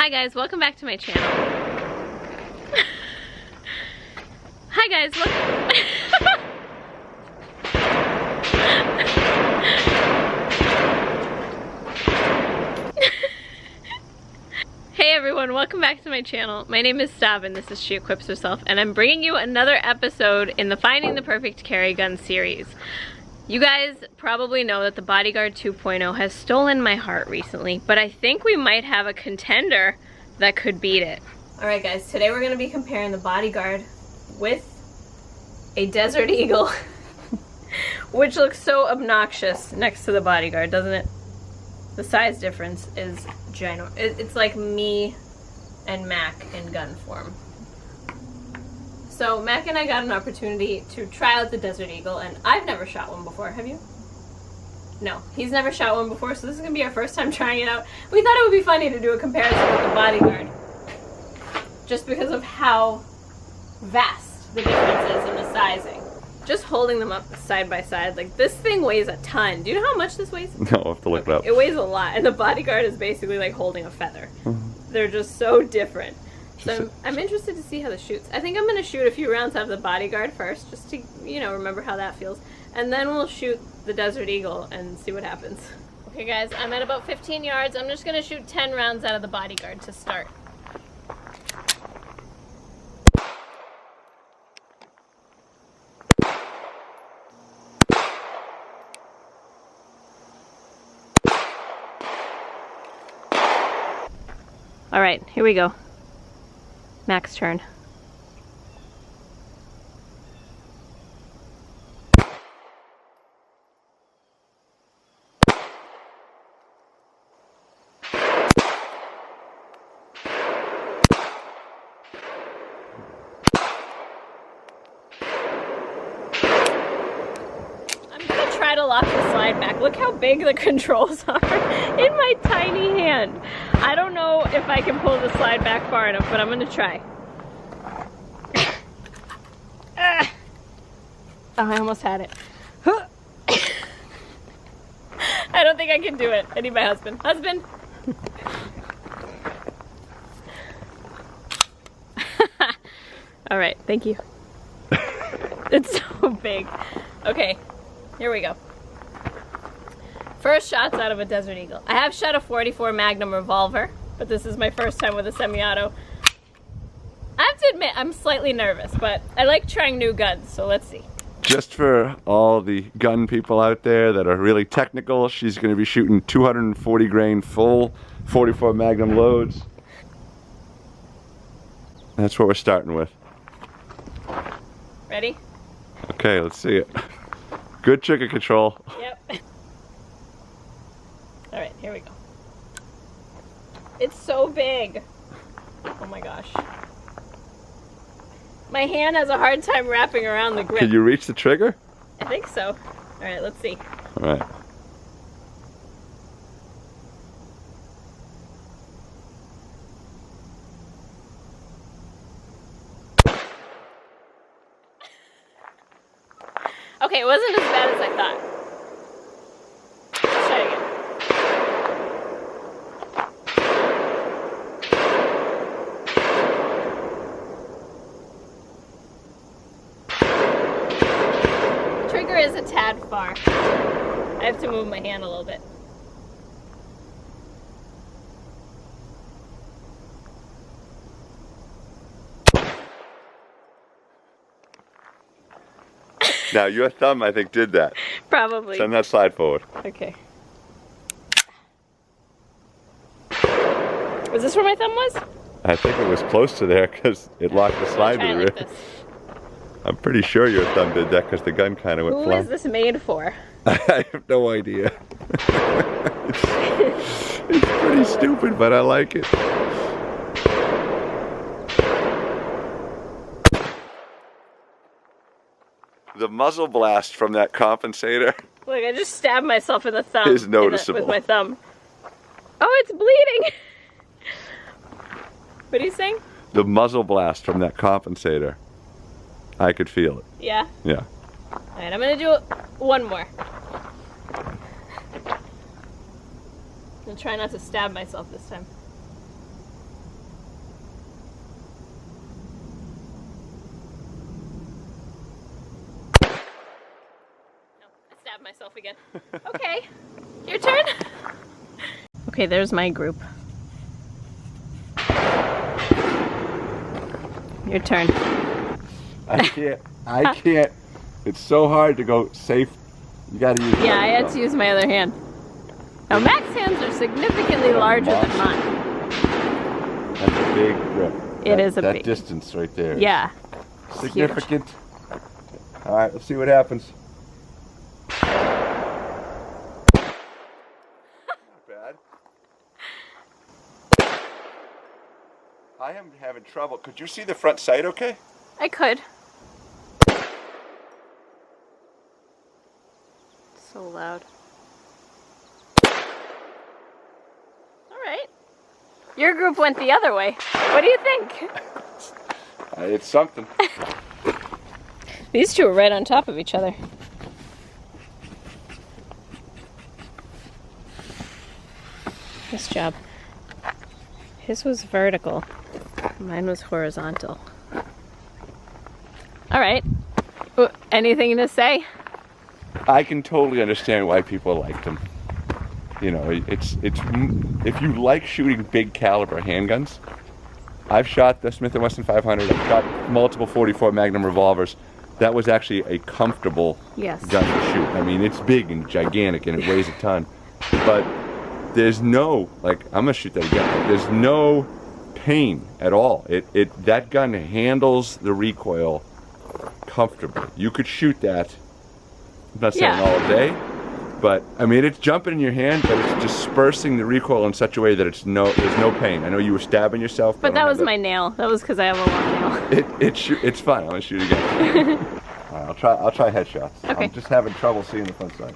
Hi guys, welcome back to my channel. Hi guys, Hey everyone, welcome back to my channel. My name is Stav and this is She Equips Herself, and I'm bringing you another episode in the Finding the Perfect Carry Gun series. You guys probably know that the Bodyguard 2.0 has stolen my heart recently, but I think we might have a contender that could beat it. Alright guys, today we're going to be comparing the Bodyguard with a Desert Eagle, which looks so obnoxious next to the Bodyguard, doesn't it? The size difference is ginormous. It's like me and Mac in gun form. So Mac and I got an opportunity to try out the Desert Eagle, and I've never shot one before. Have you? No, he's never shot one before, so this is going to be our first time trying it out. We thought it would be funny to do a comparison with the Bodyguard, just because of how vast the difference is in the sizing. Just holding them up side by side, like this thing weighs a ton. Do you know how much this weighs? No, I'll have to look it up. It weighs a lot, and the Bodyguard is basically like holding a feather. They're just so different. So I'm interested to see how this shoots. I think I'm going to shoot a few rounds out of the Bodyguard first, just to, you know, remember how that feels. And then we'll shoot the Desert Eagle and see what happens. Okay guys, I'm at about 15 yards. I'm just going to shoot 10 rounds out of the Bodyguard to start. Alright, here we go. Mac's turn. I'm gonna try to lock the slide back. Look how big the controls are in my tiny hand. I don't know if I can pull the slide back far enough, but I'm gonna try. Oh, I almost had it. I don't think I can do it. I need my husband. Husband! Alright, thank you. It's so big. Okay, here we go. First shots out of a Desert Eagle. I have shot a .44 Magnum revolver, but this is my first time with a semi-auto. I have to admit, I'm slightly nervous, but I like trying new guns, so let's see. Just for all the gun people out there that are really technical, she's going to be shooting 240 grain full .44 Magnum loads. That's what we're starting with. Ready? Okay, let's see it. Good trigger control. Yep. Alright, here we go. It's so big. Oh my gosh. My hand has a hard time wrapping around the grip. Can you reach the trigger? I think so. Alright, let's see. Alright. Okay, it wasn't as bad as I thought. Let's try again. Trigger is a tad far. I have to move my hand a little bit. Now your thumb, I think, did that. Probably. Send that slide forward. Okay. Was this where my thumb was? I think it was close to there because it locked the slide to the rear. Like this. I'm pretty sure your thumb did that because the gun kind of went Who flying. is this made for? I have no idea. It's pretty stupid, but I like it. The muzzle blast from that compensator. Look, I just stabbed myself in the thumb. Is noticeable. With my thumb. Oh, it's bleeding! What are you saying? The muzzle blast from that compensator. I could feel it. Yeah? Yeah. Alright, I'm gonna do one more. I'll try not to stab myself this time. stab myself again. Okay, your turn. Okay, there's my group. Your turn. I can't. It's so hard to go safe. You gotta use. Yeah, I had to use my other hand. Now, Mac's hands are significantly larger than mine. That's a big grip. It is a big. That distance right there. Yeah. Significant. All right, let's see what happens. Not bad. I am having trouble. Could you see the front sight okay? I could. So loud. All right. Your group went the other way. What do you think? It's something. These two are right on top of each other. Nice job. His was vertical. Mine was horizontal. All right. Anything to say? I can totally understand why people like them. You know, it's if you like shooting big caliber handguns. I've shot the Smith & Wesson 500. I've shot multiple 44 Magnum revolvers. That was actually a comfortable gun to shoot. I mean, it's big and gigantic and it weighs a ton. But there's no, like, I'm gonna shoot that again. Like, there's no pain at all. That gun handles the recoil comfortably. You could shoot that. I'm not saying all day, but I mean it's jumping in your hand, but it's dispersing the recoil in such a way that there's no pain. I know you were stabbing yourself, but that was my nail. That was because I have a long nail. It's fine. I'm gonna shoot again. All right, I'll try headshots. Okay. I'm just having trouble seeing the front side.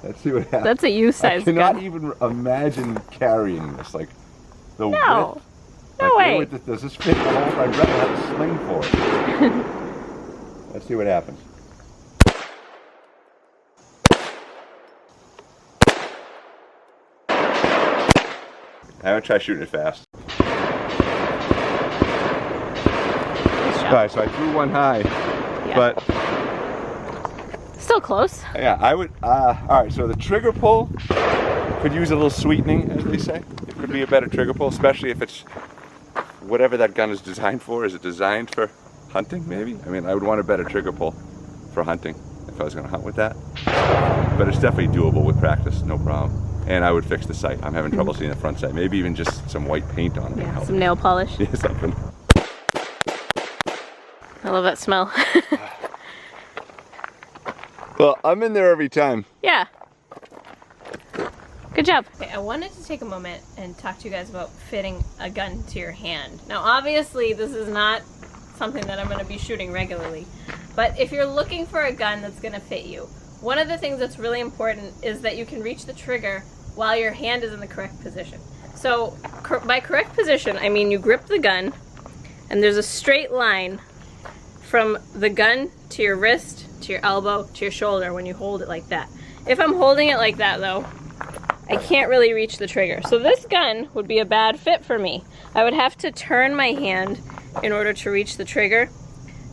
Let's see what happens. That's a U-size gun. I cannot even imagine carrying this. Like the width. No way. Does this fit the hole? I'd rather have a sling for it. Let's see what happens. I'm gonna try shooting it fast. Alright, so I threw one high, but still close. Yeah, I would. Alright, so the trigger pull could use a little sweetening, as they say. It could be a better trigger pull, especially if it's whatever that gun is designed for. Is it designed for hunting, maybe? I mean, I would want a better trigger pull for hunting if I was going to hunt with that. But it's definitely doable with practice, no problem. And I would fix the sight. I'm having trouble seeing the front sight. Maybe even just some white paint on it. Yeah, some nail polish. Yeah, something. I love that smell. Well, I'm in there every time. Yeah. Good job. Okay, I wanted to take a moment and talk to you guys about fitting a gun to your hand. Now, obviously, this is not something that I'm going to be shooting regularly. But if you're looking for a gun that's going to fit you, one of the things that's really important is that you can reach the trigger while your hand is in the correct position. So, by correct position, I mean you grip the gun, and there's a straight line from the gun to your wrist, to your elbow, to your shoulder when you hold it like that. If I'm holding it like that, though, I can't really reach the trigger. So this gun would be a bad fit for me. I would have to turn my hand in order to reach the trigger,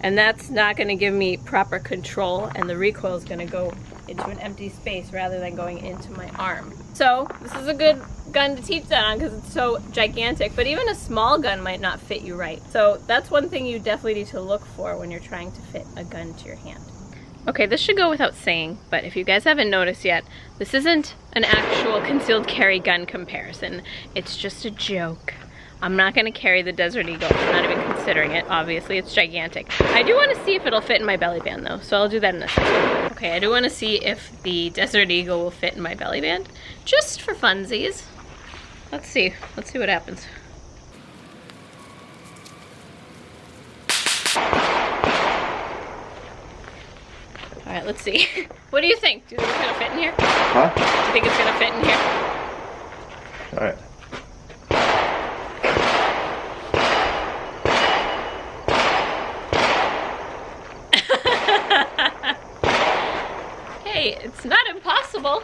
and that's not going to give me proper control, and the recoil is going to go into an empty space rather than going into my arm. So this is a good gun to teach that on because it's so gigantic, but even a small gun might not fit you right. So that's one thing you definitely need to look for when you're trying to fit a gun to your hand. Okay, this should go without saying, but if you guys haven't noticed yet, this isn't an actual concealed carry gun comparison. It's just a joke. I'm not going to carry the Desert Eagle. I'm not even considering it. Obviously, it's gigantic. I do want to see if it'll fit in my belly band, though, so I'll do that in a second. Okay, I do want to see if the Desert Eagle will fit in my belly band, just for funsies. Let's see. Let's see what happens. All right, let's see. What do you think? Do you think it's going to fit in here? Huh? Do you think it's going to fit in here? All right. Hey, it's not impossible.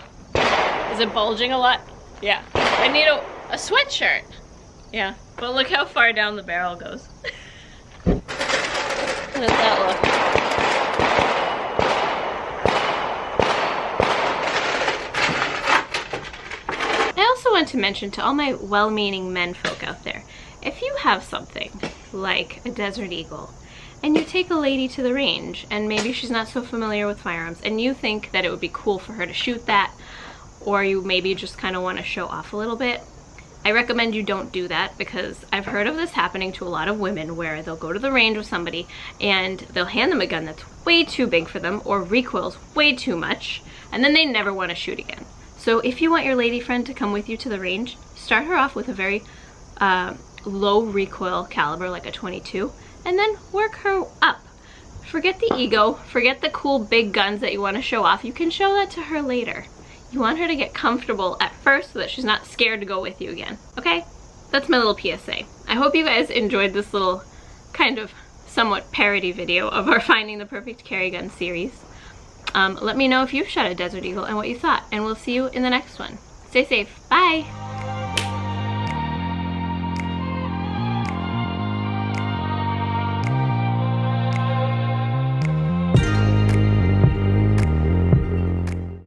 Is it bulging a lot? Yeah. I need a sweatshirt. Yeah. But look how far down the barrel goes. How does that look? I also want to mention to all my well-meaning men folk out there, if you have something like a Desert Eagle and you take a lady to the range and maybe she's not so familiar with firearms and you think that it would be cool for her to shoot that, or you maybe just kind of want to show off a little bit, I recommend you don't do that, because I've heard of this happening to a lot of women where they'll go to the range with somebody and they'll hand them a gun that's way too big for them or recoils way too much, and then they never want to shoot again. So if you want your lady friend to come with you to the range, start her off with a very low recoil caliber like a 22, and then work her up. Forget the ego, forget the cool big guns that you want to show off. You can show that to her later. You want her to get comfortable at first so that she's not scared to go with you again, okay? That's my little PSA. I hope you guys enjoyed this little kind of somewhat parody video of our Finding the Perfect Carry Gun series. Let me know if you've shot a Desert Eagle and what you thought, and we'll see you in the next one. Stay safe. Bye!